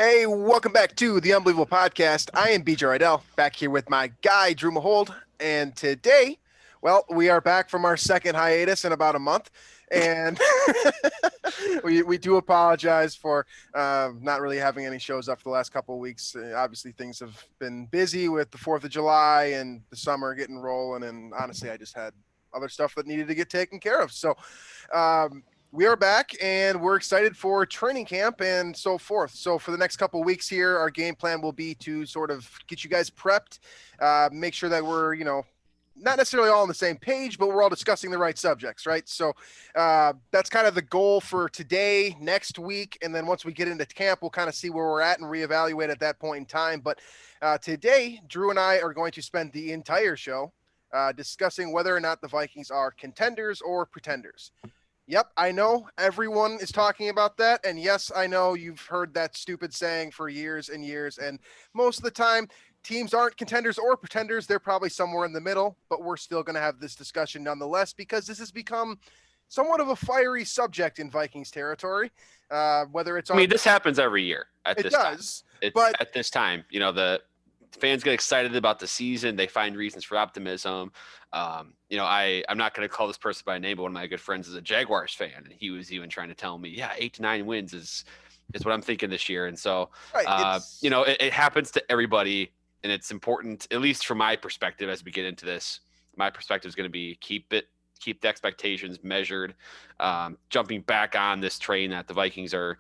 Hey, welcome back to the Unbelievable Podcast. I am BJ Reidell, back here with my guy, Drew Mahowald. And today, well, we are back from our second hiatus in about a month. And we do apologize for not really having any shows up for the last couple of weeks. Obviously, things have been busy with the 4th of July and the summer getting rolling. And honestly, I just had other stuff that needed to get taken care of. So, we are back and we're excited for training camp and so forth. So for the next couple of weeks here, our game plan will be to sort of get you guys prepped, make sure that we're, not necessarily all on the same page, but we're all discussing the right subjects, right? So that's kind of the goal for today, next week. And then once we get into camp, we'll kind of see where we're at and reevaluate at that point in time. But today, Drew and I are going to spend the entire show discussing whether or not the Vikings are contenders or pretenders. Yep, I know everyone is talking about that. And yes, I know you've heard that stupid saying for years and years. And most of the time, teams aren't contenders or pretenders. They're probably somewhere in the middle, but we're still going to have this discussion nonetheless, because this has become somewhat of a fiery subject in Vikings territory. Whether it's on, this happens every year at it this does, time. It's but at this time, the fans get excited about the season. They find reasons for optimism. I'm not going to call this person by name, but one of my good friends is a Jaguars fan, and he was even trying to tell me, 8 to 9 wins is what I'm thinking this year. And so, right, it happens to everybody, and it's important, at least from my perspective, as we get into this. My perspective is going to be keep the expectations measured, jumping back on this train that the Vikings are,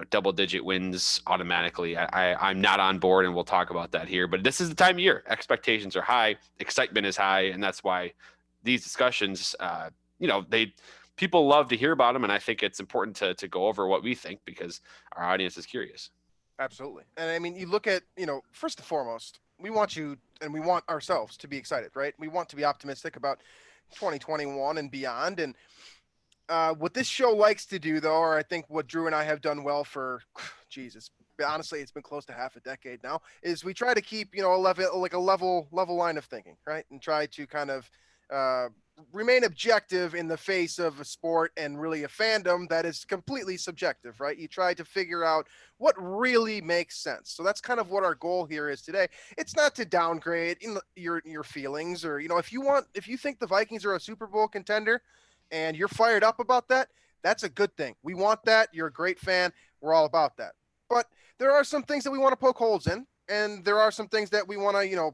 double-digit wins automatically. I'm not on board, and we'll talk about that here. But this is the time of year. Expectations are high. Excitement is high, and that's why these discussions, people love to hear about them, and I think it's important to go over what we think because our audience is curious. Absolutely. And I mean, you look at, first and foremost, we want you and we want ourselves to be excited, right? We want to be optimistic about 2021 and beyond. And what this show likes to do, though, or I think what Drew and I have done well for, Jesus, honestly, it's been close to half a decade now, is we try to keep, a level line of thinking, right? And try to kind of remain objective in the face of a sport and really a fandom that is completely subjective, right? You try to figure out what really makes sense. So that's kind of what our goal here is today. It's not to downgrade your feelings, or, if you think the Vikings are a Super Bowl contender and you're fired up about that, that's a good thing. We want that. You're a great fan. We're all about that. But there are some things that we want to poke holes in, and there are some things that we want to,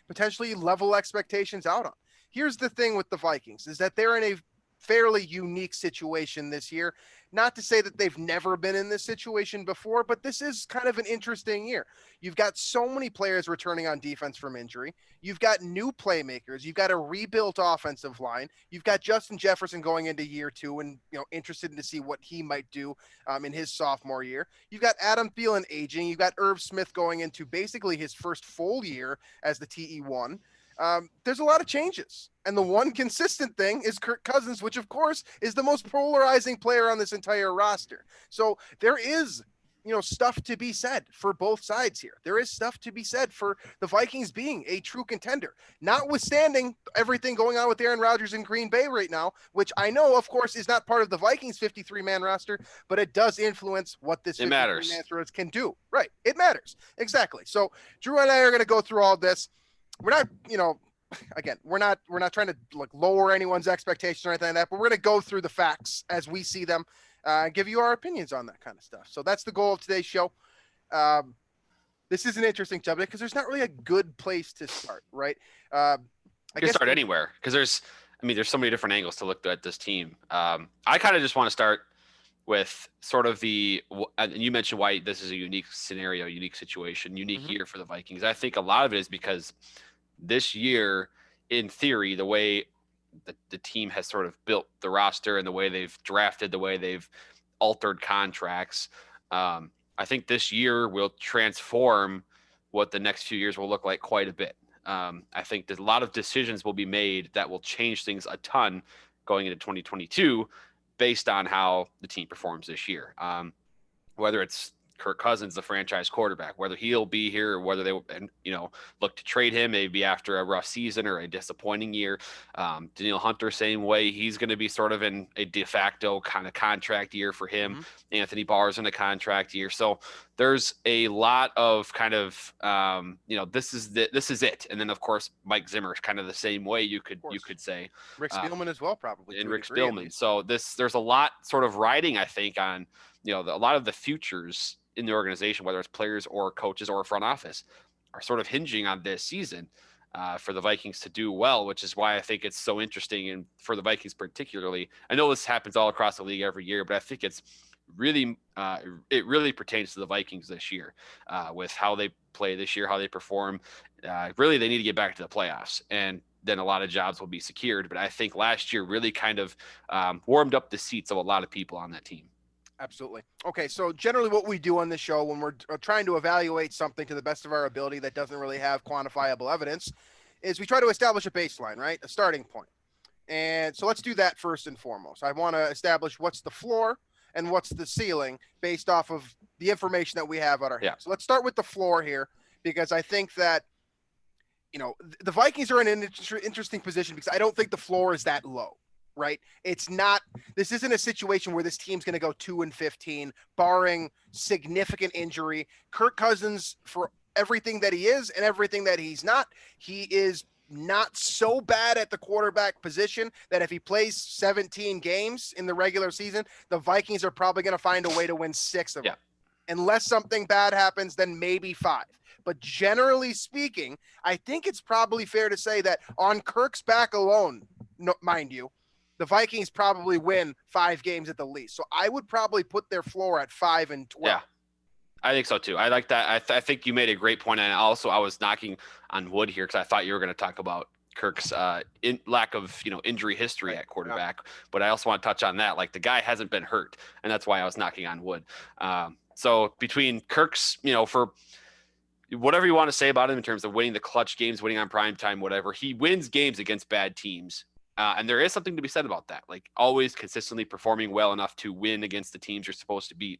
potentially level expectations out on. Here's the thing with the Vikings is that they're in a fairly unique situation this year. Not to say that they've never been in this situation before, but this is kind of an interesting year. You've got so many players returning on defense from injury. You've got new playmakers. You've got a rebuilt offensive line. You've got Justin Jefferson going into year 2 and, interested to see what he might do in his sophomore year. You've got Adam Thielen aging. You've got Irv Smith going into basically his first full year as the TE1. There's a lot of changes. And the one consistent thing is Kirk Cousins, which, of course, is the most polarizing player on this entire roster. So there is, stuff to be said for both sides here. There is stuff to be said for the Vikings being a true contender, notwithstanding everything going on with Aaron Rodgers in Green Bay right now, which I know, of course, is not part of the Vikings 53-man roster, but it does influence what this 53-man roster can do. Right. It matters. Exactly. So Drew and I are going to go through all this. We're not, again, we're not trying to lower anyone's expectations or anything like that, but we're going to go through the facts as we see them, and give you our opinions on that kind of stuff. So that's the goal of today's show. This is an interesting subject because there's not really a good place to start, right? I can start anywhere because there's so many different angles to look at this team. I kind of just want to start with sort of and you mentioned why this is a unique scenario, unique situation, unique year for the Vikings. I think a lot of it is because this year, in theory, the way the team has sort of built the roster and the way they've drafted, the way they've altered contracts, I think this year will transform what the next few years will look like quite a bit. I think that a lot of decisions will be made that will change things a ton going into 2022 based on how the team performs this year. Whether it's Kirk Cousins, the franchise quarterback, whether he'll be here or whether they, look to trade him maybe after a rough season or a disappointing year. Danielle Hunter, same way. He's going to be sort of in a de facto kind of contract year for him. Mm-hmm. Anthony Barr's in a contract year. So there's a lot of kind of, this is it. And then of course, Mike Zimmer is kind of the same way you could say. Rick Spielman as well, probably. And Rick Spielman. So there's a lot sort of riding, I think, on, a lot of the futures in the organization, whether it's players or coaches or front office, are sort of hinging on this season for the Vikings to do well, which is why I think it's so interesting. And for the Vikings particularly, I know this happens all across the league every year, but I think it's really, it really pertains to the Vikings this year with how they play this year, how they perform. Really, they need to get back to the playoffs, and then a lot of jobs will be secured. But I think last year really kind of warmed up the seats of a lot of people on that team. Absolutely. Okay, so generally what we do on this show when we're trying to evaluate something to the best of our ability that doesn't really have quantifiable evidence is we try to establish a baseline, right? A starting point. And so let's do that first and foremost. I want to establish what's the floor and what's the ceiling based off of the information that we have at our hands. So let's start with the floor here, because I think that, the Vikings are in an interesting position because I don't think the floor is that low. Right. This isn't a situation where this team's going to go 2-15, barring significant injury. Kirk Cousins, for everything that he is and everything that he's not, he is not so bad at the quarterback position that if he plays 17 games in the regular season, the Vikings are probably going to find a way to win 6 of them. Unless something bad happens, then maybe 5. But generally speaking, I think it's probably fair to say that on Kirk's back alone, mind you, the Vikings probably win 5 games at the least. So I would probably put their floor at 5-12. Yeah, I think so too. I like that. I think you made a great point. And also I was knocking on wood here because I thought you were going to talk about Kirk's lack of, injury history at quarterback. Yeah. But I also want to touch on that. Like, the guy hasn't been hurt. And that's why I was knocking on wood. So between Kirk's, for whatever you want to say about him in terms of winning the clutch games, winning on prime time, whatever, he wins games against bad teams. And there is something to be said about that, like always consistently performing well enough to win against the teams you're supposed to beat.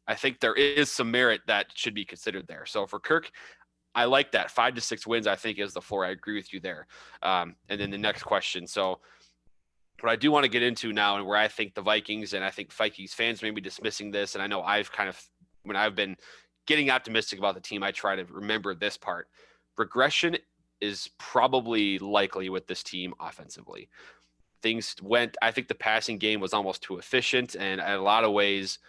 I think there is some merit that should be considered there. So for Kirk, I like that 5 to 6 wins, I think, is the floor. I agree with you there. And then the next question. So what I do want to get into now, and where I think the Vikings, and I think Vikings fans may be dismissing this, and I know I've kind of, when I've been getting optimistic about the team, I try to remember this part. Regression is probably likely with this team offensively. I think the passing game was almost too efficient, and in a lot of ways,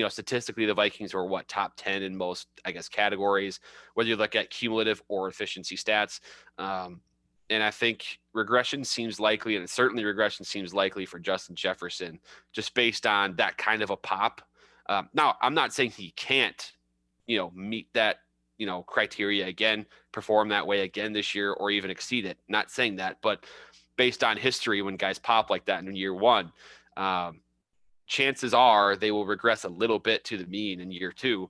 statistically, the Vikings were top 10 in most, I guess, categories, whether you look at cumulative or efficiency stats. And I think regression seems likely, and certainly regression seems likely for Justin Jefferson, just based on that kind of a pop. Now, I'm not saying he can't, meet that, criteria again, perform that way again this year, or even exceed it. Not saying that, but based on history, when guys pop like that in year one, chances are they will regress a little bit to the mean in year 2.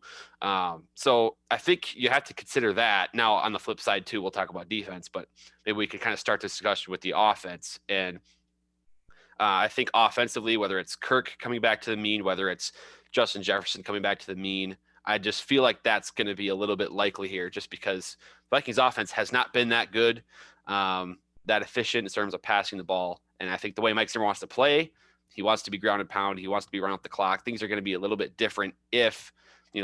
So I think you have to consider that. Now, on the flip side too, we'll talk about defense, but maybe we could kind of start this discussion with the offense. And I think offensively, whether it's Kirk coming back to the mean, whether it's Justin Jefferson coming back to the mean, I just feel like that's going to be a little bit likely here, just because Vikings offense has not been that good, that efficient in terms of passing the ball. And I think the way Mike Zimmer wants to play, he wants to be ground and pound. He wants to be running up the clock. Things are going to be a little bit different if,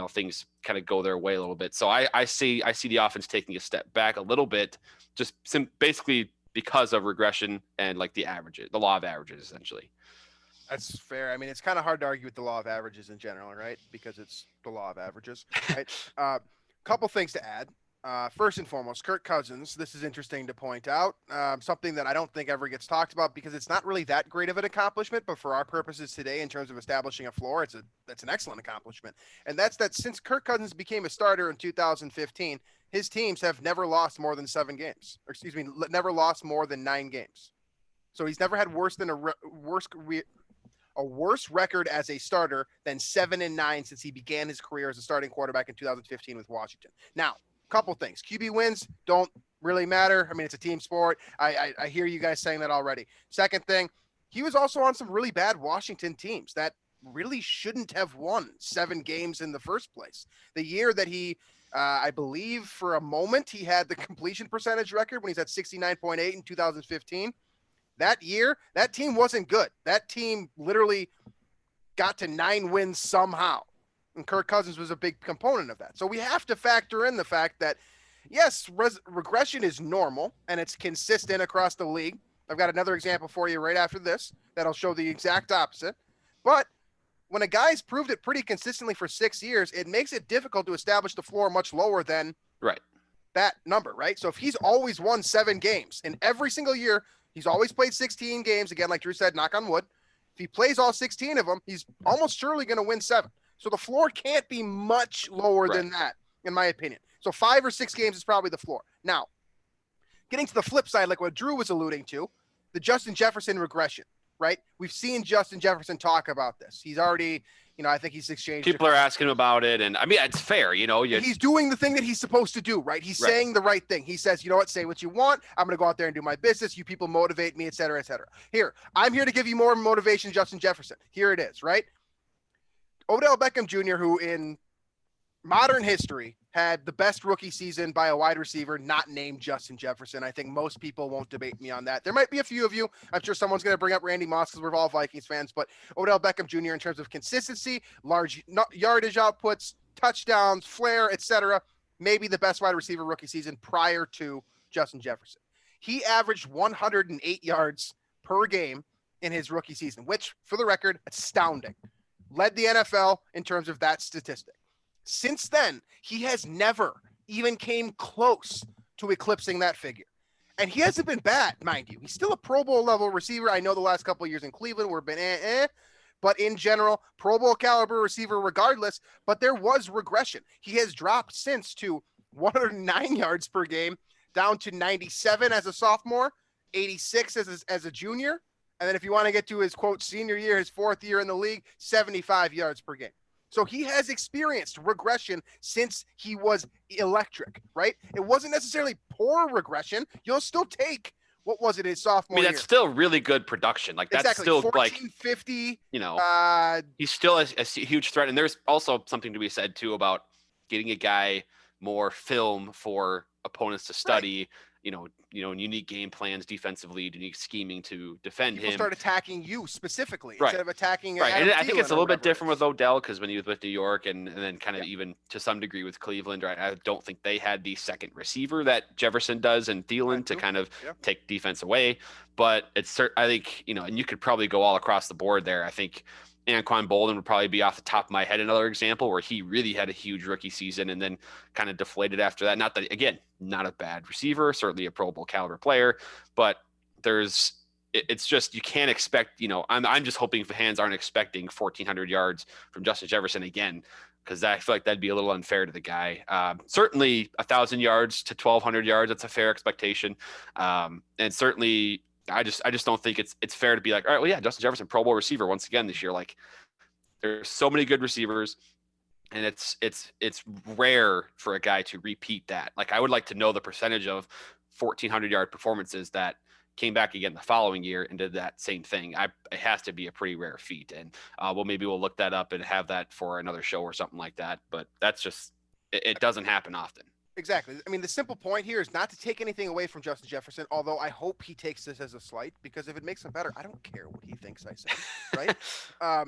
things kind of go their way a little bit. So I see the offense taking a step back a little bit, just basically because of regression and like the averages, the law of averages, essentially. That's fair. I mean, it's kind of hard to argue with the law of averages in general, right? Because it's the law of averages, right? Couple things to add. First and foremost, Kirk Cousins. This is interesting to point out. Something that I don't think ever gets talked about because it's not really that great of an accomplishment, but for our purposes today, in terms of establishing a floor, that's an excellent accomplishment. And that's that since Kirk Cousins became a starter in 2015, his teams have never lost more than 7 games. Or excuse me, never lost more than 9 games. So he's never had worse record as a starter than 7-9 since he began his career as a starting quarterback in 2015 with Washington. Now, couple things. QB wins don't really matter. I mean, it's a team sport. I hear you guys saying that already. Second thing, he was also on some really bad Washington teams that really shouldn't have won 7 games in the first place. The year that he, I believe for a moment, he had the completion percentage record when he's at 69.8 in 2015. That year, that team wasn't good. That team literally got to 9 wins somehow. And Kirk Cousins was a big component of that. So we have to factor in the fact that, yes, regression is normal and it's consistent across the league. I've got another example for you right after this that'll show the exact opposite. But when a guy's proved it pretty consistently for 6 years, it makes it difficult to establish the floor much lower than that number, right? So if he's always won 7 games in every single year, he's always played 16 games, again, like Drew said, knock on wood. If he plays all 16 of them, he's almost surely going to win 7. So the floor can't be much lower than that, in my opinion. So 5 or 6 games is probably the floor. Now, getting to the flip side, like what Drew was alluding to, the Justin Jefferson regression, right? We've seen Justin Jefferson talk about this. He's already, I think he's exchanged. People are asking him about it. And I mean, it's fair, He's doing the thing that he's supposed to do, right? He's saying the right thing. He says, you know what, say what you want. I'm going to go out there and do my business. You people motivate me, et cetera, et cetera. Here, I'm here to give you more motivation, Justin Jefferson. Here it is, right? Odell Beckham Jr., who in modern history had the best rookie season by a wide receiver not named Justin Jefferson. I think most people won't debate me on that. There might be a few of you. I'm sure someone's going to bring up Randy Moss because we're all Vikings fans, but Odell Beckham Jr. in terms of consistency, large yardage outputs, touchdowns, flair, etc., maybe the best wide receiver rookie season prior to Justin Jefferson. He averaged 108 yards per game in his rookie season, which, for the record, astounding. Led the NFL in terms of that statistic. Since then, he has never even came close to eclipsing that figure. And he hasn't been bad, mind you. He's still a Pro Bowl level receiver. I know the last couple of years in Cleveland were been but in general, Pro Bowl caliber receiver regardless, but there was regression. He has dropped since to 109 yards per game, down to 97 as a sophomore, 86 as a junior. And then if you want to get to his, quote, senior year, his 4th year in the league, 75 yards per game. So he has experienced regression since he was electric, right? It wasn't necessarily poor regression. You'll still take, what was it, his sophomore year? That's still really good production. Like, that's still 1450. He's still a huge threat. And there's also something to be said, too, about getting a guy more film for opponents to study, unique game plans defensively, unique scheming to defend People him. Start attacking you specifically instead of attacking. And I think it's a little bit different with Odell because when he was with New York and then kind of even to some degree with Cleveland, right? I don't think they had the second receiver that Jefferson does and Thielen to kind of take defense away. But it's, I think, and you could probably go all across the board there. I think Anquan Bolden would probably be off the top of my head another example where he really had a huge rookie season and then kind of deflated after that. Not that, again, not a bad receiver, certainly a Pro Bowl caliber player, but it's just, you can't expect, I'm just hoping fans aren't expecting 1,400 yards from Justin Jefferson again, because I feel like that'd be a little unfair to the guy. Certainly 1,000 yards to 1,200 yards, that's a fair expectation. And certainly, I just don't think it's fair to be like, all right, well, yeah, Justin Jefferson, Pro Bowl receiver once again this year. Like, there's so many good receivers, and it's rare for a guy to repeat that. Like, I would like to know the percentage of 1,400 yard performances that came back again the following year and did that same thing. It has to be a pretty rare feat, and maybe we'll look that up and have that for another show or something like that. But that's just it doesn't happen often. Exactly. I mean, the simple point here is not to take anything away from Justin Jefferson, although I hope he takes this as a slight, because if it makes him better, I don't care what he thinks I say, right?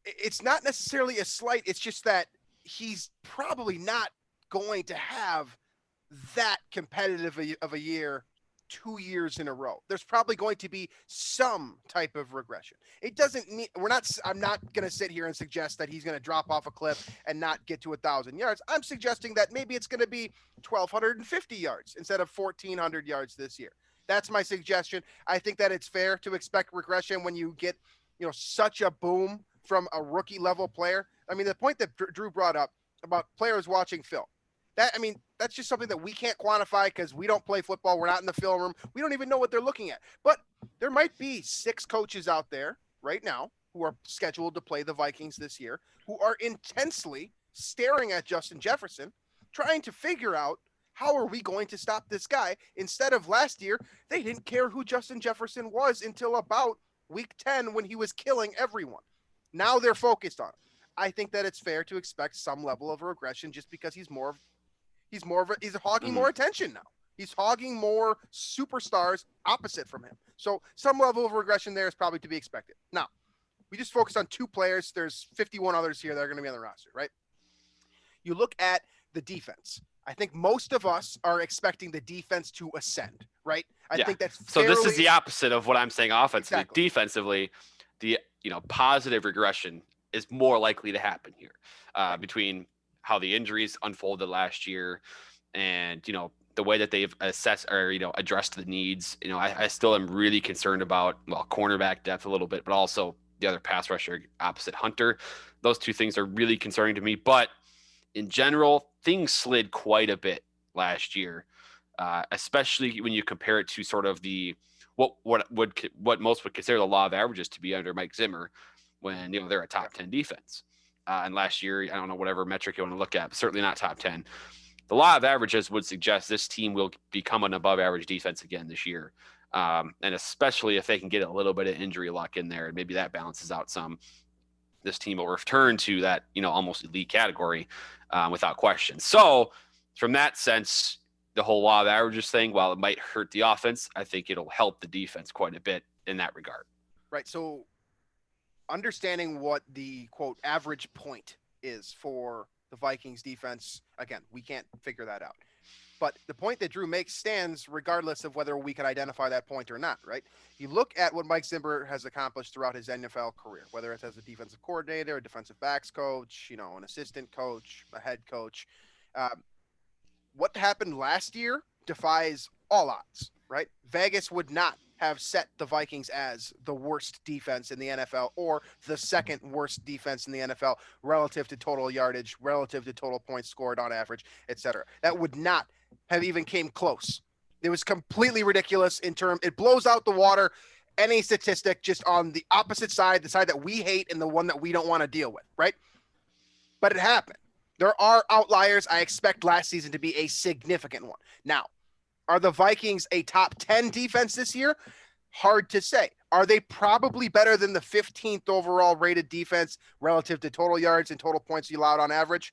It's not necessarily a slight. It's just that he's probably not going to have that competitive of a year 2 years in a row. There's probably going to be some type of regression. It doesn't mean I'm not going to sit here and suggest that he's going to drop off a cliff and not get to 1,000 yards. I'm suggesting that maybe it's going to be 1,250 yards instead of 1,400 yards this year. That's my suggestion. I think that it's fair to expect regression when you get, such a boom from a rookie level player. I mean, the point that Drew brought up about players watching film, that's just something that we can't quantify because we don't play football. We're not in the film room. We don't even know what they're looking at. But there might be 6 coaches out there right now who are scheduled to play the Vikings this year who are intensely staring at Justin Jefferson, trying to figure out how are we going to stop this guy. Instead of last year, they didn't care who Justin Jefferson was until about week 10 when he was killing everyone. Now they're focused on him. I think that it's fair to expect some level of regression just because he's hogging more attention now. He's hogging more superstars opposite from him. So some level of regression there is probably to be expected. Now, we just focused on 2 players. There's 51 others here that are going to be on the roster, right? You look at the defense. I think most of us are expecting the defense to ascend, right? I think that's fairly... So this is the opposite of what I'm saying offensively. Exactly. Defensively, the positive regression is more likely to happen here between how the injuries unfolded last year and, the way that they've assessed or, addressed the needs. I still am really concerned about, cornerback depth a little bit, but also the other pass rusher opposite Hunter. Those 2 things are really concerning to me. But in general, things slid quite a bit last year, especially when you compare it to sort of the what most would consider the law of averages to be under Mike Zimmer, when they're a top 10 defense. And last year, I don't know whatever metric you want to look at, but certainly not top 10. The law of averages would suggest this team will become an above average defense again this year. And especially if they can get a little bit of injury luck in there, and maybe that balances out some, this team will return to that, almost elite category without question. So from that sense, the whole law of averages thing, while it might hurt the offense, I think it'll help the defense quite a bit in that regard. Right. So understanding what the quote average point is for the Vikings defense, again, we can't figure that out. But the point that Drew makes stands regardless of whether we can identify that point or not, right? You look at what Mike Zimmer has accomplished throughout his NFL career, whether it's as a defensive coordinator, a defensive backs coach, an assistant coach, a head coach. What happened last year defies all odds, right? Vegas would not have set the Vikings as the worst defense in the NFL or the second worst defense in the NFL relative to total yardage, relative to total points scored on average, etc. That would not have even came close. It was completely ridiculous it blows out the water, any statistic just on the opposite side, the side that we hate and the one that we don't want to deal with, right? But it happened. There are outliers. I expect last season to be a significant one. Now, are the Vikings a top 10 defense this year? Hard to say. Are they probably better than the 15th overall rated defense relative to total yards and total points you allowed on average?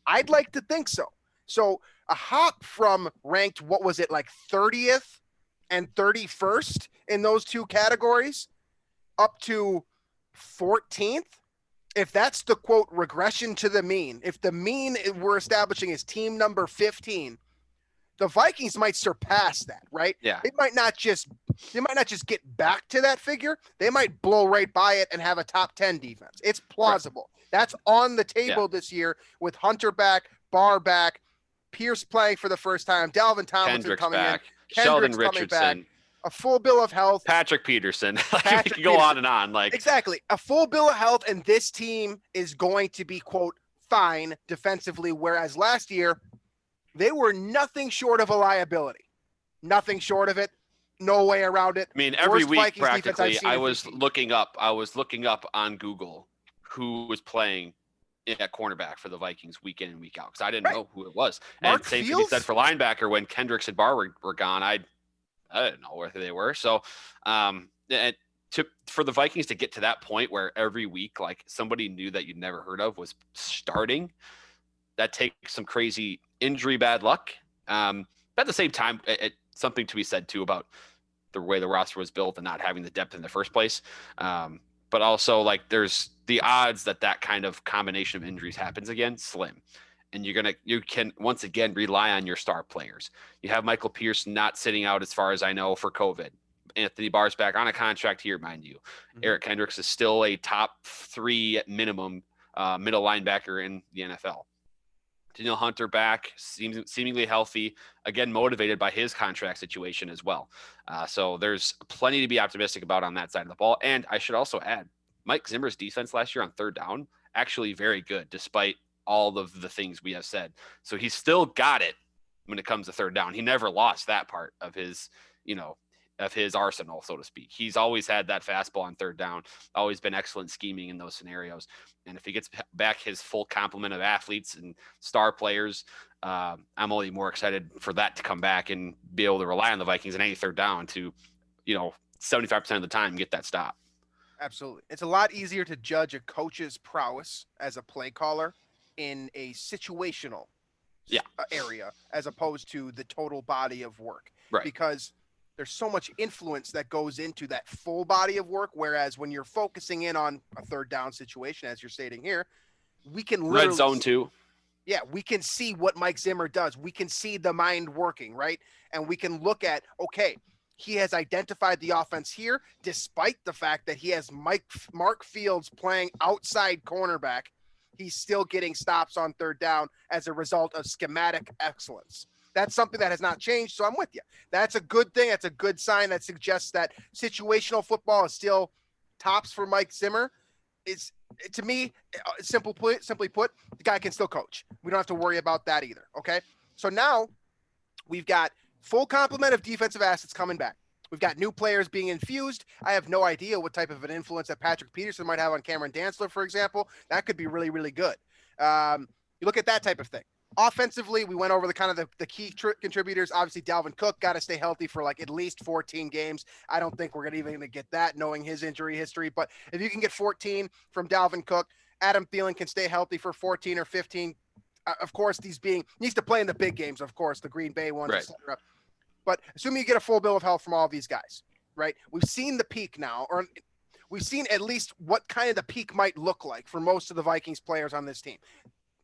I'd like to think so. So a hop from ranked, 30th and 31st in those 2 categories up to 14th. If that's the quote regression to the mean, if the mean we're establishing is team number 15, the Vikings might surpass that, right? Yeah. They might not just get back to that figure. They might blow right by it and have a top 10 defense. It's plausible. Right. That's on the table this year with Hunter back, Barr back, Pierce playing for the first time, Dalvin Tomlinson Kendrick's coming back, in, Sheldon Richardson, a full bill of health, Patrick Peterson. You can go on and on. Exactly. A full bill of health, and this team is going to be, quote, fine defensively, whereas last year they were nothing short of a liability. Nothing short of it. No way around it. I mean, every week Vikings practically I was looking up on Google who was playing at cornerback for the Vikings week in and week out, because I didn't know who it was. Mark and same Fields? thing he said for linebacker when Kendricks and Barr were gone. I didn't know where they were. So for the Vikings to get to that point where every week somebody new that you'd never heard of was starting, that takes some crazy injury bad luck. But at the same time, it's something to be said too about the way the roster was built and not having the depth in the first place. But also there's the odds that kind of combination of injuries happens again, slim. And you can once again rely on your star players. You have Michael Pierce not sitting out, as far as I know, for COVID. Anthony Barr's back on a contract here, mind you. Mm-hmm. Eric Kendricks is still a top 3 at minimum middle linebacker in the NFL. Daniel Hunter back, seemingly healthy, again motivated by his contract situation as well. So there's plenty to be optimistic about on that side of the ball. And I should also add, Mike Zimmer's defense last year on third down, actually very good, despite all of the things we have said. So he's still got it when it comes to third down. He never lost that part of his, of his arsenal, so to speak. He's always had that fastball on third down, always been excellent scheming in those scenarios. And if he gets back his full complement of athletes and star players, I'm only more excited for that to come back and be able to rely on the Vikings in any third down to, 75% of the time get that stop. Absolutely. It's a lot easier to judge a coach's prowess as a play caller in a situational Yeah, area as opposed to the total body of work right. because there's so much influence that goes into that full body of work. Whereas when you're focusing in on a third down situation, as you're stating here, we can Red literally zone too. yeah, we can see what Mike Zimmer does. We can see the mind working, right? And we can look at, okay, he has identified the offense here, despite the fact that he has Mark Fields playing outside cornerback. He's still getting stops on third down as a result of schematic excellence. That's something that has not changed. So I'm with you. That's a good thing. That's a good sign that suggests that situational football is still tops for Mike Zimmer. Is to me, simply put, the guy can still coach. We don't have to worry about that either. Okay. So now we've got full complement of defensive assets coming back. We've got new players being infused. I have no idea what type of an influence that Patrick Peterson might have on Cameron Dantzler, for example. That could be really, really good. You look at that type of thing. Offensively, we went over the kind of the key contributors. Obviously, Dalvin Cook got to stay healthy for like at least 14 games. I don't think we're going to get that knowing his injury history. But if you can get 14 from Dalvin Cook, Adam Thielen can stay healthy for 14 or 15. Of course, needs to play in the big games, of course, the Green Bay ones, Right. etc. But assuming you get a full bill of health from all of these guys, right? We've seen the peak now, or we've seen at least what kind of the peak might look like for most of the Vikings players on this team.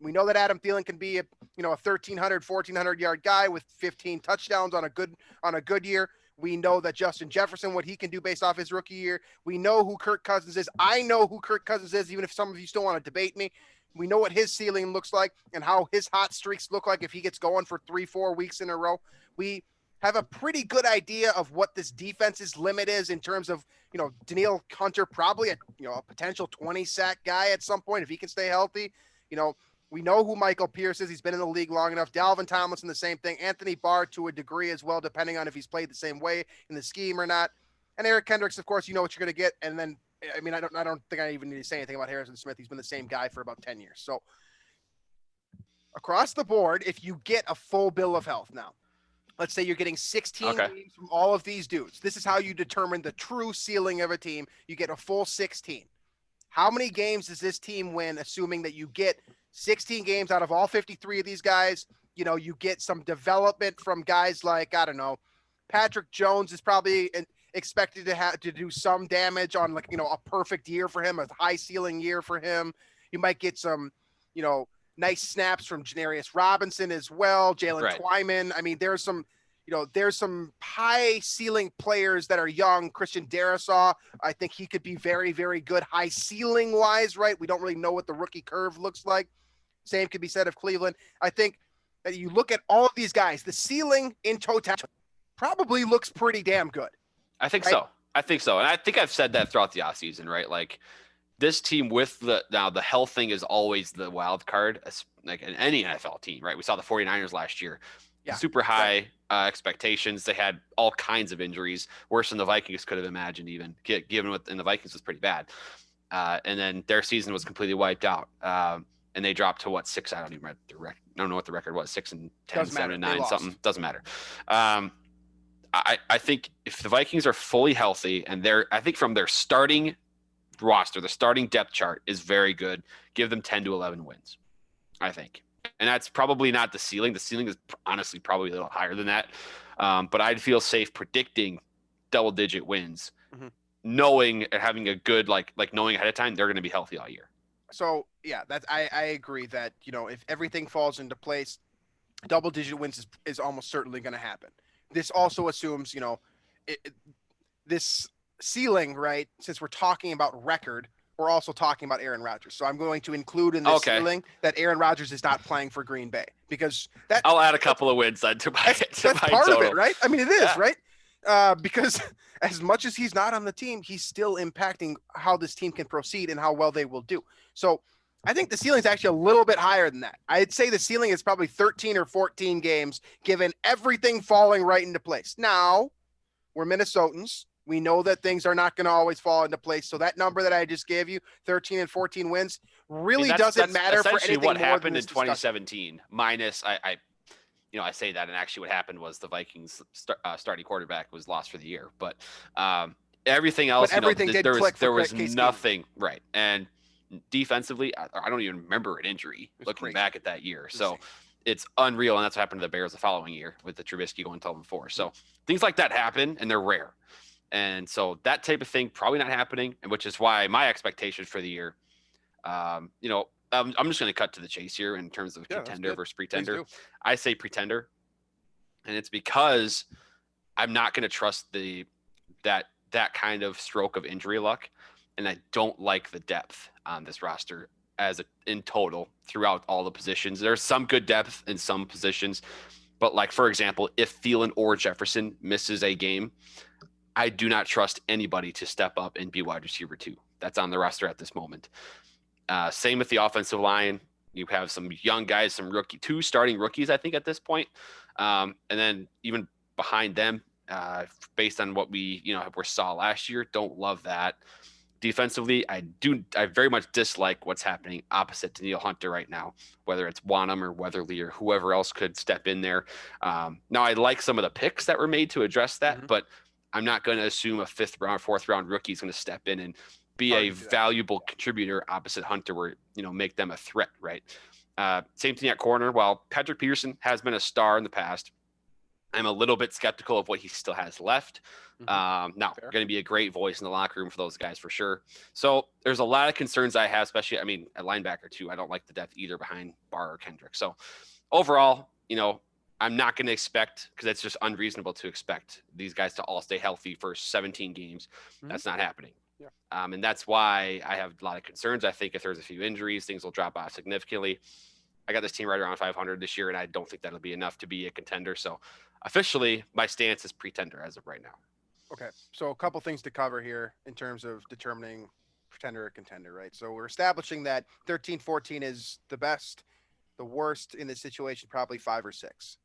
We know that Adam Thielen can be a 1,300, 1,400 yard guy with 15 touchdowns on a good year. We know that Justin Jefferson, what he can do based off his rookie year. We know who Kirk Cousins is. I know who Kirk Cousins is, even if some of you still want to debate me. We know what his ceiling looks like and how his hot streaks look like if he gets going for 3-4 weeks in a row. We have a pretty good idea of what this defense's limit is in terms of, Danielle Hunter, probably a potential 20 sack guy at some point if he can stay healthy. We know who Michael Pierce is. He's been in the league long enough. Dalvin Tomlinson, the same thing. Anthony Barr to a degree as well, depending on if he's played the same way in the scheme or not. And Eric Kendricks, of course, you know what you're going to get. And then, I don't think I even need to say anything about Harrison Smith. He's been the same guy for about 10 years. So across the board, if you get a full bill of health now, let's say you're getting 16 games from all of these dudes. This is how you determine the true ceiling of a team. You get a full 16. How many games does this team win, assuming that you get 16 games out of all 53 of these guys? You get some development from guys like, I don't know, Patrick Jones is probably expected to have to do some damage on a perfect year for him, a high ceiling year for him. You might get some, nice snaps from Janarius Robinson as well. Jalen Twyman. I mean, there's some high ceiling players that are young. Christian Darrisaw, I think he could be very, very good high ceiling wise, right? We don't really know what the rookie curve looks like. Same could be said of Cleveland. I think that you look at all of these guys, the ceiling in totality probably looks pretty damn good. I think so. And I think I've said that throughout the offseason, right? Like this team with the health thing is always the wild card, like in any NFL team, right? We saw the 49ers last year. Yeah, super high expectations. They had all kinds of injuries, worse than the Vikings could have imagined, even given what in the Vikings was pretty bad. And then their season was completely wiped out. And they dropped to 6? I don't even remember the record. I don't know what the record was. 6-10, 7-9, something. Doesn't matter. I think if the Vikings are fully healthy and I think from their starting roster, the starting depth chart is very good. Give them 10 to 11 wins, I think. And that's probably not the ceiling. The ceiling is honestly probably a little higher than that. But I'd feel safe predicting double-digit wins, knowing and having a good, knowing ahead of time they're going to be healthy all year. So, yeah, I agree that, if everything falls into place, double-digit wins is almost certainly going to happen. This also assumes, this ceiling, right, since we're talking about record, we're also talking about Aaron Rodgers. So I'm going to include in this ceiling that Aaron Rodgers is not playing for Green Bay because I'll add a couple of wins to my that's part total. Of it, right? I mean, it is, right? Because as much as he's not on the team, he's still impacting how this team can proceed and how well they will do. So I think the ceiling is actually a little bit higher than that. I'd say the ceiling is probably 13 or 14 games, given everything falling right into place. Now, we're Minnesotans. We know that things are not going to always fall into place. So that number that I just gave you, 13 and 14 wins, really doesn't matter for anything what more happened than in 2017. Minus, I say that, and actually what happened was the Vikings starting quarterback was lost for the year. But everything else, But everything did click for there was Case Keenum. nothing right. And defensively, I don't even remember an injury looking crazy. back at that year. So Insane. it's unreal, and that's what happened to the Bears the following year with the Trubisky going 12-4. So things like that happen, and they're rare. And so that type of thing probably not happening, and which is why my expectation for the year, I'm just going to cut to the chase here in terms of contender versus pretender. I say pretender, and it's because I'm not going to trust that kind of stroke of injury luck, and I don't like the depth on this roster in total throughout all the positions. There's some good depth in some positions, but like, for example, if Thielen or Jefferson misses a game, I do not trust anybody to step up and be wide receiver 2. That's on the roster at this moment. Same with the offensive line. You have some young guys, two starting rookies, I think, at this point. And then even behind them, based on what we saw last year, don't love that. Defensively, I very much dislike what's happening opposite to Danielle Hunter right now, whether it's Wanham or Weatherly or whoever else could step in there. Now, I like some of the picks that were made to address that, but I'm not going to assume a 5th round, 4th round rookie is going to step in and be a valuable contributor opposite Hunter, where make them a threat, right? Same thing at corner. While Patrick Peterson has been a star in the past, I'm a little bit skeptical of what he still has left. Now, going to be a great voice in the locker room for those guys for sure. So there's a lot of concerns I have, especially, at linebacker too. I don't like the depth either behind Barr or Kendrick. So overall, I'm not going to expect, because it's just unreasonable to expect these guys to all stay healthy for 17 games. That's not happening. Yeah. And that's why I have a lot of concerns. I think if there's a few injuries, things will drop off significantly. I got this team right around 500 this year, and I don't think that'll be enough to be a contender. So officially, my stance is pretender as of right now. Okay, so a couple things to cover here in terms of determining pretender or contender, right? So we're establishing that 13-14 is the best. The worst in this situation, probably 5 or 6.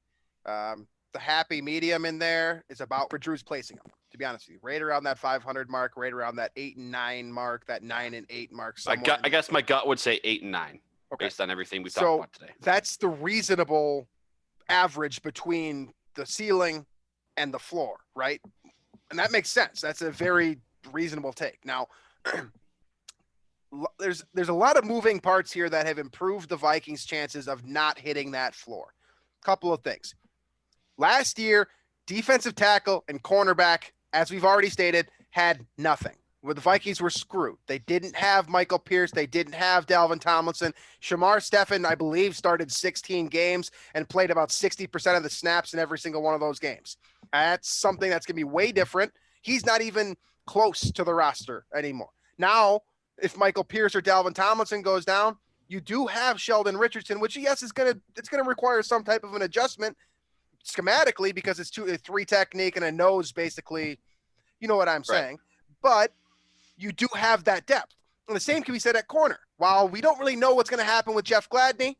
The happy medium in there is about where Drew's placing them, to be honest with you. Right around that 500 mark, right around that 8 and 9 mark, that 9 and 8 mark. I guess my gut would say 8 and 9, based on everything we talked about today. That's the reasonable average between the ceiling and the floor, right? And that makes sense. That's a very reasonable take. Now, there's a lot of moving parts here that have improved the Vikings' chances of not hitting that floor. Couple of things. Last year, defensive tackle and cornerback, as we've already stated, had nothing. Where the Vikings were screwed. They didn't have Michael Pierce. They didn't have Dalvin Tomlinson. Shamar Stephen, I believe, started 16 games and played about 60% of the snaps in every single one of those games. That's something that's going to be way different. He's not even close to the roster anymore. Now, if Michael Pierce or Dalvin Tomlinson goes down, you do have Sheldon Richardson, which, yes, it's going to require some type of an adjustment schematically, because it's a 3 technique and a nose, basically. You know what I'm saying? But you do have that depth. And the same can be said at corner. While we don't really know what's going to happen with Jeff Gladney,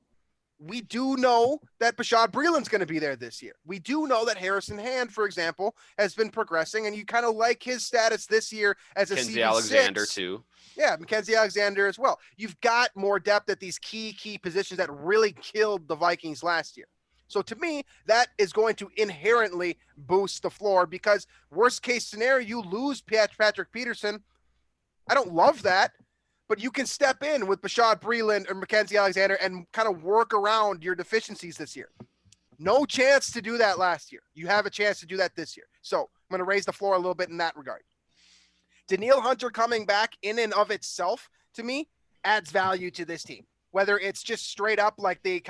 we do know that Bashaud Breeland's going to be there this year. We do know that Harrison Hand, for example, has been progressing, and you kind of like his status this year as a Mackenzie Alexander too. Yeah, Mackenzie Alexander as well. You've got more depth at these key positions that really killed the Vikings last year. So to me, that is going to inherently boost the floor, because worst case scenario, you lose Patrick Peterson. I don't love that, but you can step in with Bashaud Breeland or Mackenzie Alexander and kind of work around your deficiencies this year. No chance to do that last year. You have a chance to do that this year. So I'm going to raise the floor a little bit in that regard. Danielle Hunter coming back in and of itself, to me, adds value to this team. Whether it's just straight up like the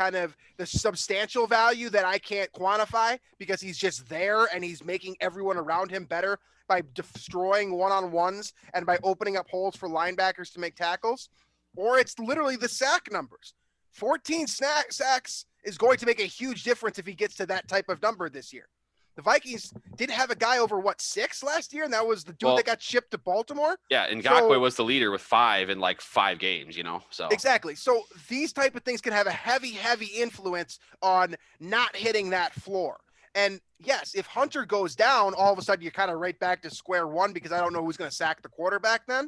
substantial value that I can't quantify because he's just there and he's making everyone around him better by destroying one-on-ones and by opening up holes for linebackers to make tackles, or it's literally the sack numbers. 14 sacks is going to make a huge difference if he gets to that type of number this year. The Vikings did have a guy over 6 last year, and that was the dude that got shipped to Baltimore. Yeah, and Ngakoue was the leader with 5 in 5 games, So exactly. So these type of things can have a heavy influence on not hitting that floor. And yes, if Hunter goes down, all of a sudden you're kind of right back to square one, because I don't know who's going to sack the quarterback then.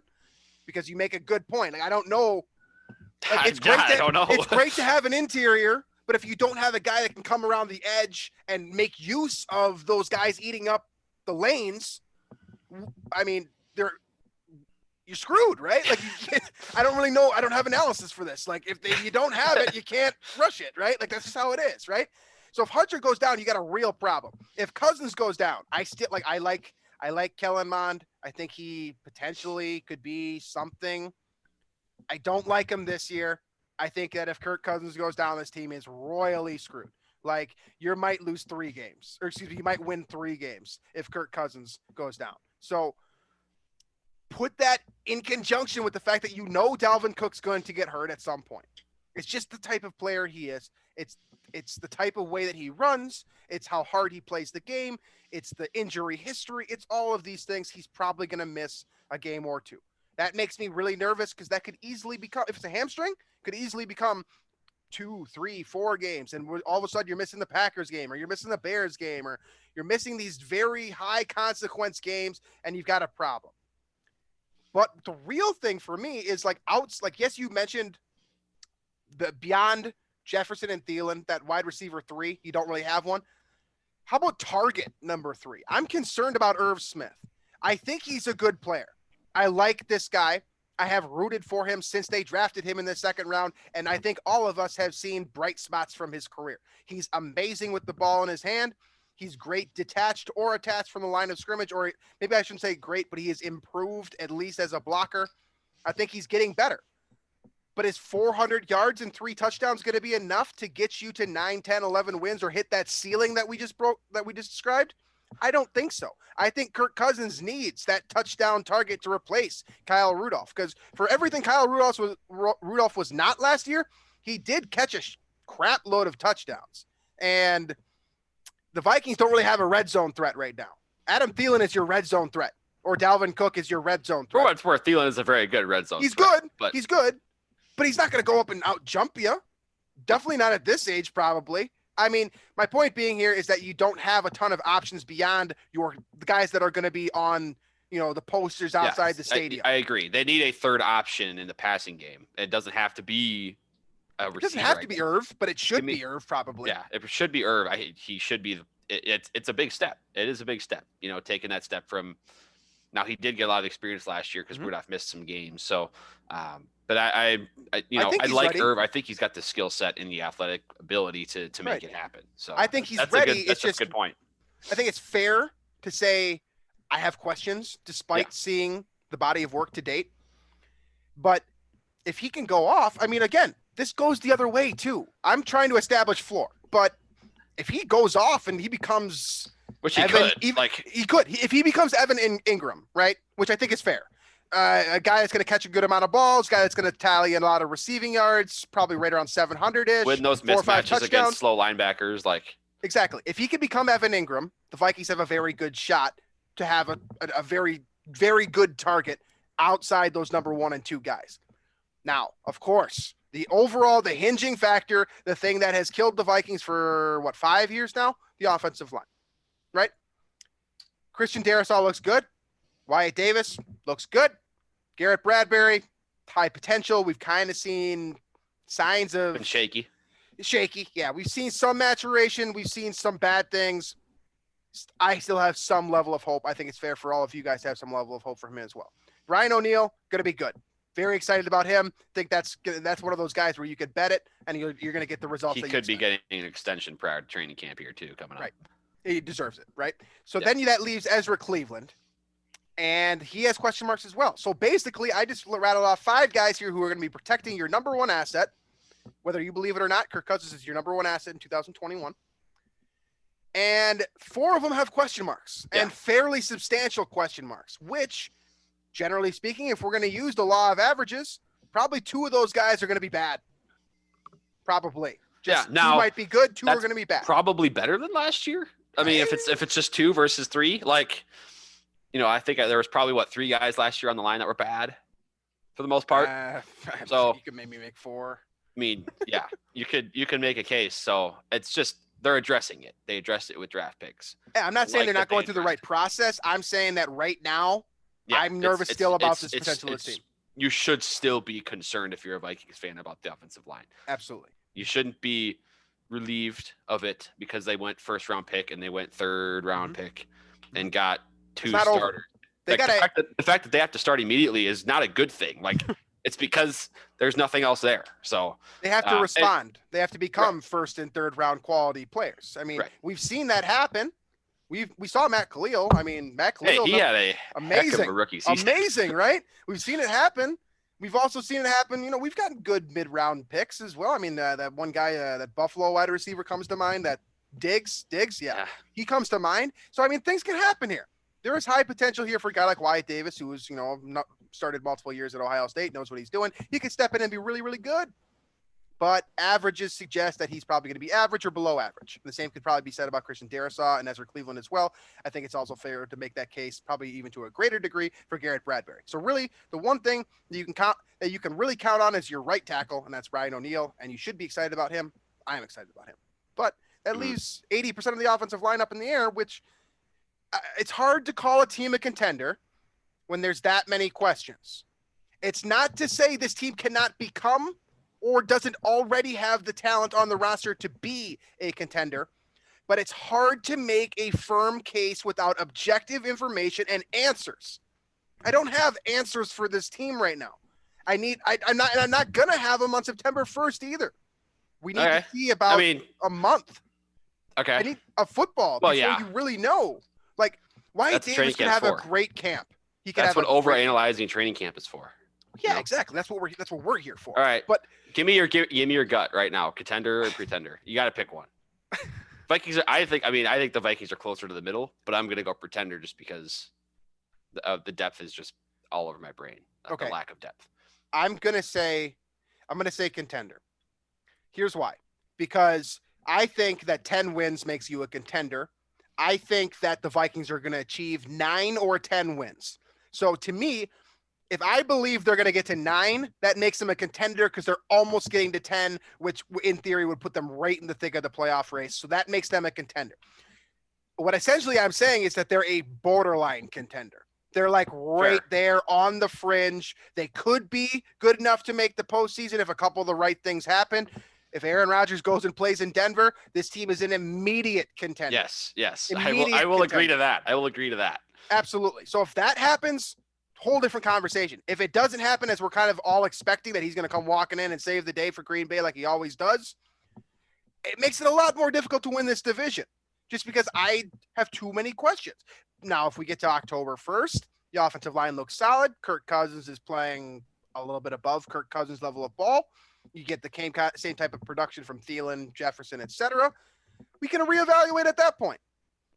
Because you make a good point. I don't know. It's great to have an interior. But if you don't have a guy that can come around the edge and make use of those guys eating up the lanes, you're screwed, right? Like, I don't really know. I don't have analysis for this. Like, if you don't have it, you can't rush it, right? Like, that's just how it is, right? So if Hunter goes down, you got a real problem. If Cousins goes down, I like Kellen Mond. I think he potentially could be something. I don't like him this year. I think that if Kirk Cousins goes down, this team is royally screwed. Like, you might lose 3 games, or excuse me, you might win 3 games if Kirk Cousins goes down. So put that in conjunction with the fact that Dalvin Cook's going to get hurt at some point. It's just the type of player he is. It's the type of way that he runs. It's how hard he plays the game. It's the injury history. It's all of these things. He's probably going to miss a game or 2. That makes me really nervous because that could easily become, if it's a hamstring, could easily become 2, 3, 4 games. And all of a sudden you're missing the Packers game, or you're missing the Bears game, or you're missing these very high consequence games, and you've got a problem. But the real thing for me is yes, you mentioned the beyond Jefferson and Thielen, that wide receiver 3, you don't really have one. How about target number 3? I'm concerned about Irv Smith. I think he's a good player. I like this guy. I have rooted for him since they drafted him in the 2nd round, and I think all of us have seen bright spots from his career. He's amazing with the ball in his hand. He's great detached or attached from the line of scrimmage, or maybe I shouldn't say great, but he has improved at least as a blocker. I think he's getting better. But is 400 yards and 3 touchdowns going to be enough to get you to 9, 10, 11 wins or hit that ceiling that we just described? I don't think so. I think Kirk Cousins needs that touchdown target to replace Kyle Rudolph, because for everything Kyle Rudolph was not last year, he did catch a crap load of touchdowns. And the Vikings don't really have a red zone threat right now. Adam Thielen is your red zone threat, or Dalvin Cook is your red zone threat. For what it's worth, Thielen is a very good red zone He's threat, good. He's good. But he's not going to go up and out jump you. Definitely not at this age, probably. I mean, my point being here is that you don't have a ton of options beyond the guys that are going to be on, the posters outside the stadium. I agree. They need a third option in the passing game. It doesn't have to be a receiver. It doesn't have to be Irv, but it should be Irv probably. Yeah, it should be Irv. He should be. It's a big step. It is a big step. Taking that step from. Now he did get a lot of experience last year because Rudolph missed some games. So, but I like ready. Irv. I think he's got the skill set and the athletic ability to make it happen. So I think he's ready. That's just a good point. I think it's fair to say I have questions despite seeing the body of work to date. But if he can go off, I mean, again, this goes the other way too. I'm trying to establish floor, but if he goes off and he becomes Which he could. If he becomes Evan Ingram, right? Which I think is fair. A guy that's going to catch a good amount of balls, guy that's going to tally a lot of receiving yards, probably right around 700-ish. With those mismatches against slow linebackers. Exactly. If he can become Evan Ingram, the Vikings have a very good shot to have a very, very good target outside those number 1 and 2 guys. Now, of course, the hinging factor, the thing that has killed the Vikings for, 5 years now? The offensive line. Right? Christian Darrisaw looks good. Wyatt Davis looks good. Garrett Bradbury, high potential. We've kind of seen signs of... Been shaky. Yeah, we've seen some maturation. We've seen some bad things. I still have some level of hope. I think it's fair for all of you guys to have some level of hope for him as well. Brian O'Neill, going to be good. Very excited about him. Think that's one of those guys where you could bet it, and you're going to get the results. He could be getting an extension prior to training camp here too, coming up. Right. He deserves it, right? So then that leaves Ezra Cleveland, and he has question marks as well. So basically, I just rattled off 5 guys here who are going to be protecting your number 1 asset. Whether you believe it or not, Kirk Cousins is your number 1 asset in 2021. And 4 of them have question marks, and fairly substantial question marks, which, generally speaking, if we're going to use the law of averages, probably 2 of those guys are going to be bad. Probably. Now 2 might be good, 2 are going to be bad. Probably better than last year. I mean, if it's just 2 versus 3, I think there was probably 3 guys last year on the line that were bad for the most part. So you could maybe make 4. I mean, yeah, you can make a case. So it's just they're addressing it. They addressed it with draft picks. Yeah, I'm not saying they're not going through the right process. I'm saying that right now, I'm nervous still about this potential of the team. You should still be concerned if you're a Vikings fan about the offensive line. Absolutely. You shouldn't be relieved of it because they went 1st round pick and they went 3rd round pick and got 2 starters. They like got the fact that they have to start immediately is not a good thing. Like it's because there's nothing else there. So they have to respond. They have to become right. first and third round quality players. I mean, Right. we've seen that happen. We saw Matt Khalil. I mean, Matt Khalil. He had a heck of a rookie season. Amazing, right? We've seen it happen. We've also seen it happen. You know, we've gotten good mid-round picks as well. I mean, that one guy, that Buffalo wide receiver comes to mind. That Diggs, yeah, he comes to mind. So I mean, things can happen here. There is high potential here for a guy like Wyatt Davis, who was, started multiple years at Ohio State, knows what he's doing. He could step in and be really, really good. But averages suggest that he's probably going to be average or below average. The same could probably be said about Christian Darrisaw and Ezra Cleveland as well. I think it's also fair to make that case, probably even to a greater degree, for Garrett Bradbury. So really, the one thing that you can really count on is your right tackle, and that's Brian O'Neill. And you should be excited about him. I am excited about him. But that leaves 80% of the offensive line up in the air, which it's hard to call a team a contender when there's that many questions. It's not to say this team cannot become or doesn't already have the talent on the roster to be a contender, but it's hard to make a firm case without objective information and answers. I don't have answers for this team right now. I'm not gonna have them on September 1st either. We need to see about a month. Okay. I need a football before you really know. Like, Wyatt Davis can have a great camp. That's what overanalyzing training camp is for. Yeah, exactly. That's what we're here for. All right. But give me your gut right now. Contender or pretender? You got to pick one. Vikings. I think the Vikings are closer to the middle, but I'm gonna go pretender just because the depth is just all over my brain. The lack of depth. I'm gonna say contender. Here's why. Because I think that 10 wins makes you a contender. I think that the Vikings are going to achieve 9 or 10 wins. So to me, if I believe they're going to get to 9, that makes them a contender because they're almost getting to 10, which in theory would put them right in the thick of the playoff race. So that makes them a contender. What essentially I'm saying is that they're a borderline contender. They're like right there on the fringe. They could be good enough to make the postseason if a couple of the right things happen. If Aaron Rodgers goes and plays in Denver, this team is an immediate contender. Yes. I will agree to that. Absolutely. So if that happens, whole different conversation. If it doesn't happen, as we're kind of all expecting that he's going to come walking in and save the day for Green Bay like he always does, it makes it a lot more difficult to win this division just because I have too many questions. Now, if we get to October 1st, the offensive line looks solid. Kirk Cousins is playing a little bit above Kirk Cousins' level of ball. You get the same type of production from Thielen, Jefferson, etc. We can reevaluate at that point.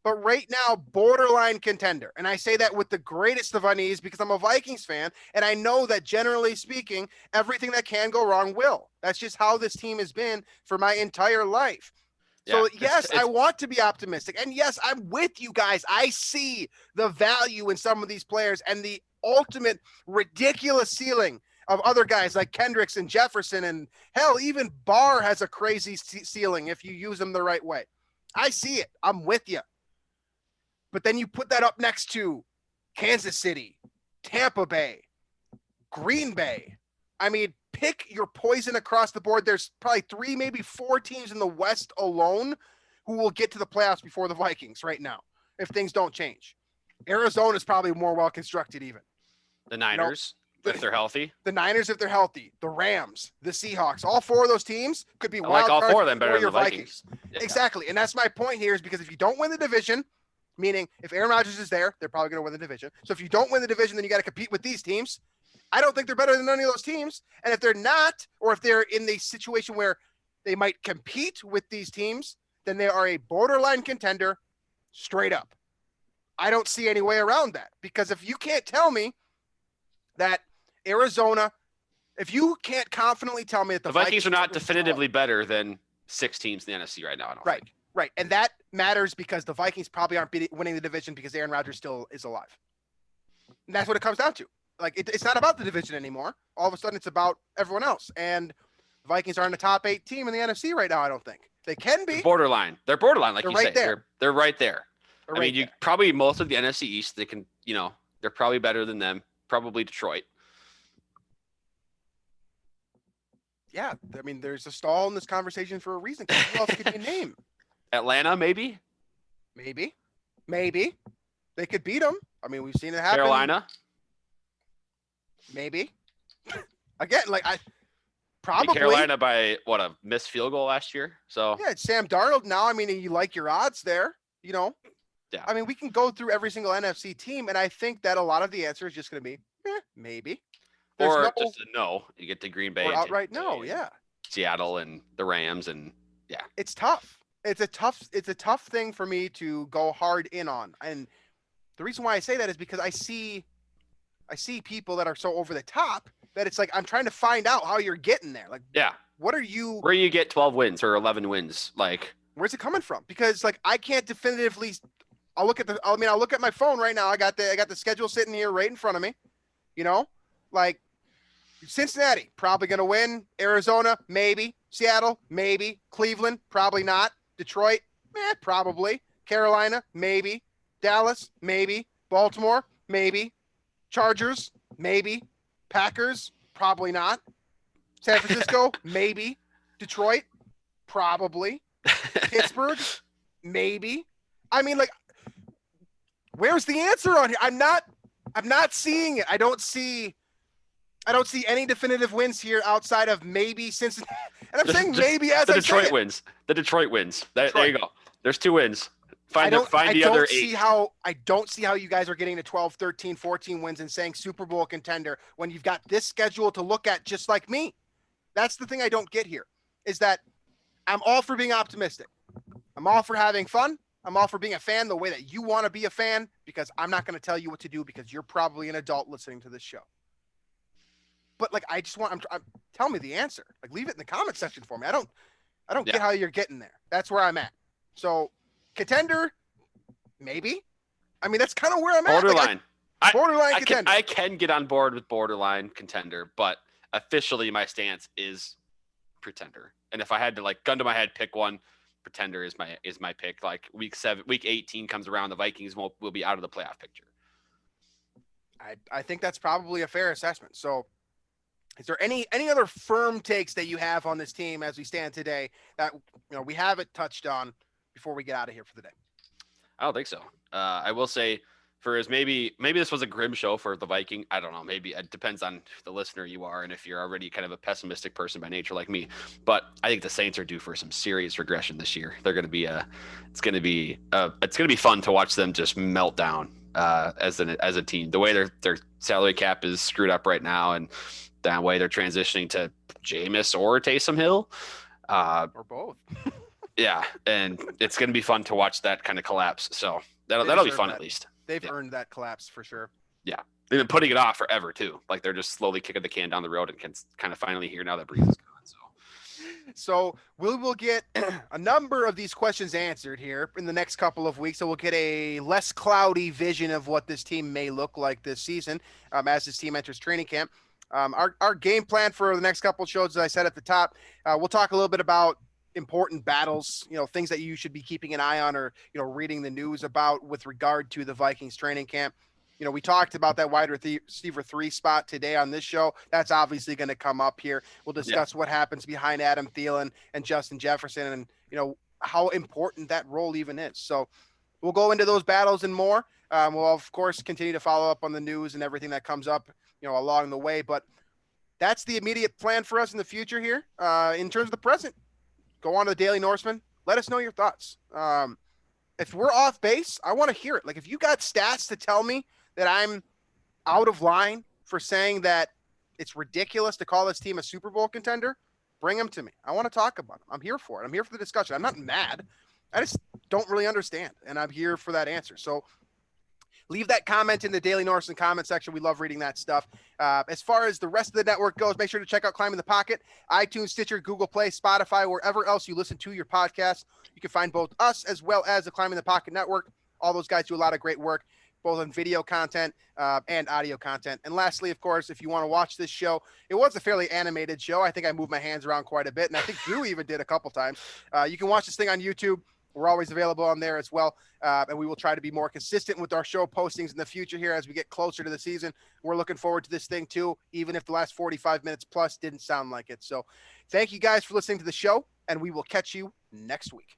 But right now, borderline contender. And I say that with the greatest of unease because I'm a Vikings fan, and I know that generally speaking, everything that can go wrong will. That's just how this team has been for my entire life. So, yes, I want to be optimistic. And, yes, I'm with you guys. I see the value in some of these players and the ultimate ridiculous ceiling of other guys like Kendricks and Jefferson. And, hell, even Barr has a crazy ceiling if you use them the right way. I see it. I'm with you. But then you put that up next to Kansas City, Tampa Bay, Green Bay. I mean, pick your poison across the board. There's probably 3, maybe 4 teams in the West alone who will get to the playoffs before the Vikings right now if things don't change. Arizona is probably more well-constructed even. The Niners, if they're healthy. The Niners, if they're healthy. The Rams, the Seahawks. All 4 of those teams could be wild all cards 4 of them better than the Vikings. Yeah. Exactly. And that's my point here is because if you don't win the division, meaning if Aaron Rodgers is there, they're probably going to win the division. So if you don't win the division, then you got to compete with these teams. I don't think they're better than any of those teams. And if they're not, or if they're in the situation where they might compete with these teams, then they are a borderline contender straight up. I don't see any way around that because if you can't tell me that Arizona, if you can't confidently tell me that the Vikings are not definitively better than 6 teams in the NFC right now. I don't think. Right. And that matters because the Vikings probably aren't winning the division because Aaron Rodgers still is alive. And that's what it comes down to. Like, it's not about the division anymore. All of a sudden, it's about everyone else. And the Vikings aren't a top 8 team in the NFC right now, I don't think. They can be. They're borderline, like you say. They're right there. I mean, you probably most of the NFC East, they can, they're probably better than them. Probably Detroit. Yeah. I mean, there's a stall in this conversation for a reason. Who else could you name? Atlanta, maybe. Maybe. They could beat them. I mean, we've seen it happen. Carolina, maybe. Again, like I probably Carolina by what, a missed field goal last year. So yeah, it's Sam Darnold now. I mean, you like your odds there, you know. Yeah. I mean, we can go through every single NFC team, and I think that a lot of the answer is just going to be maybe. There's or just a no. You get to Green Bay or and outright no. Yeah. Seattle and the Rams, and yeah, it's tough. It's a tough thing for me to go hard in on, and the reason why I say that is because I see people that are so over the top that it's like I'm trying to find out how you're getting there. Like, yeah, what are you? Where you get 12 wins or 11 wins? Like, where's it coming from? Because like I can't definitively. I'll look at my phone right now. I got the schedule sitting here right in front of me. You know, like Cincinnati probably going to win. Arizona maybe. Seattle maybe. Cleveland probably not. Detroit probably. Carolina maybe. Dallas maybe. Baltimore maybe. Chargers maybe. Packers probably not. San Francisco maybe. Detroit probably. Pittsburgh maybe. I mean, like, where's the answer on here? I'm not seeing it. I don't see any definitive wins here outside of maybe Cincinnati. And I'm saying maybe as the I Detroit say it. wins. The Detroit wins. There you go. There's 2 wins. Find the other 8. I don't see how you guys are getting to 12, 13, 14 wins and saying Super Bowl contender when you've got this schedule to look at just like me. That's the thing I don't get here, is that I'm all for being optimistic. I'm all for having fun. I'm all for being a fan the way that you want to be a fan, because I'm not going to tell you what to do because you're probably an adult listening to this show. But like, I just want, tell me the answer. Like, leave it in the comment section for me. I don't get how you're getting there. That's where I'm at. So contender, maybe. I mean, that's kind of where I'm at. Borderline. Like, borderline contender. I can get on board with borderline contender, but officially my stance is pretender. And if I had to, like, gun to my head, pick one, pretender is my pick. Like week 18 comes around, the Vikings will be out of the playoff picture. I think that's probably a fair assessment. So is there any other firm takes that you have on this team as we stand today that we haven't touched on before we get out of here for the day? I don't think so. I will say, for as maybe this was a grim show for the Viking. I don't know. Maybe it depends on the listener you are and if you're already kind of a pessimistic person by nature like me. But I think the Saints are due for some serious regression this year. They're going to be it's going to be fun to watch them just melt down as a team. The way their salary cap is screwed up right now, and that way they're transitioning to Jameis or Taysom Hill, or both. Yeah, and it's going to be fun to watch that kind of collapse. So that'll be fun at least. They've earned that collapse for sure. Yeah. They've been putting it off forever too. Like they're just slowly kicking the can down the road and can kind of finally hear now that Breeze is gone. So we will get a number of these questions answered here in the next couple of weeks. So we'll get a less cloudy vision of what this team may look like this season as this team enters training camp. Our game plan for the next couple of shows, as I said at the top, we'll talk a little bit about important battles, things that you should be keeping an eye on or, reading the news about with regard to the Vikings training camp. We talked about that wide receiver 3 spot today on this show. That's obviously going to come up here. We'll discuss what happens behind Adam Thielen and Justin Jefferson and, how important that role even is. So we'll go into those battles and more. We'll, of course, continue to follow up on the news and everything that comes up, along the way. But that's the immediate plan for us in the future here. In terms of the present, go on to the Daily Norseman. Let us know your thoughts. If we're off base, I want to hear it. Like, if you got stats to tell me that I'm out of line for saying that it's ridiculous to call this team a Super Bowl contender, bring them to me. I want to talk about them. I'm here for it. I'm here for the discussion. I'm not mad. I just don't really understand, and I'm here for that answer. So leave that comment in the Daily Norseman comment section. We love reading that stuff. As far as the rest of the network goes, make sure to check out Climbing the Pocket, iTunes, Stitcher, Google Play, Spotify, wherever else you listen to your podcast. You can find both us as well as the Climbing the Pocket network. All those guys do a lot of great work, both on video content and audio content. And lastly, of course, if you want to watch this show, it was a fairly animated show. I think I moved my hands around quite a bit, and I think Drew even did a couple times. You can watch this thing on YouTube. We're always available on there as well. And we will try to be more consistent with our show postings in the future here as we get closer to the season. We're looking forward to this thing too, even if the last 45 minutes plus didn't sound like it. So thank you guys for listening to the show, and we will catch you next week.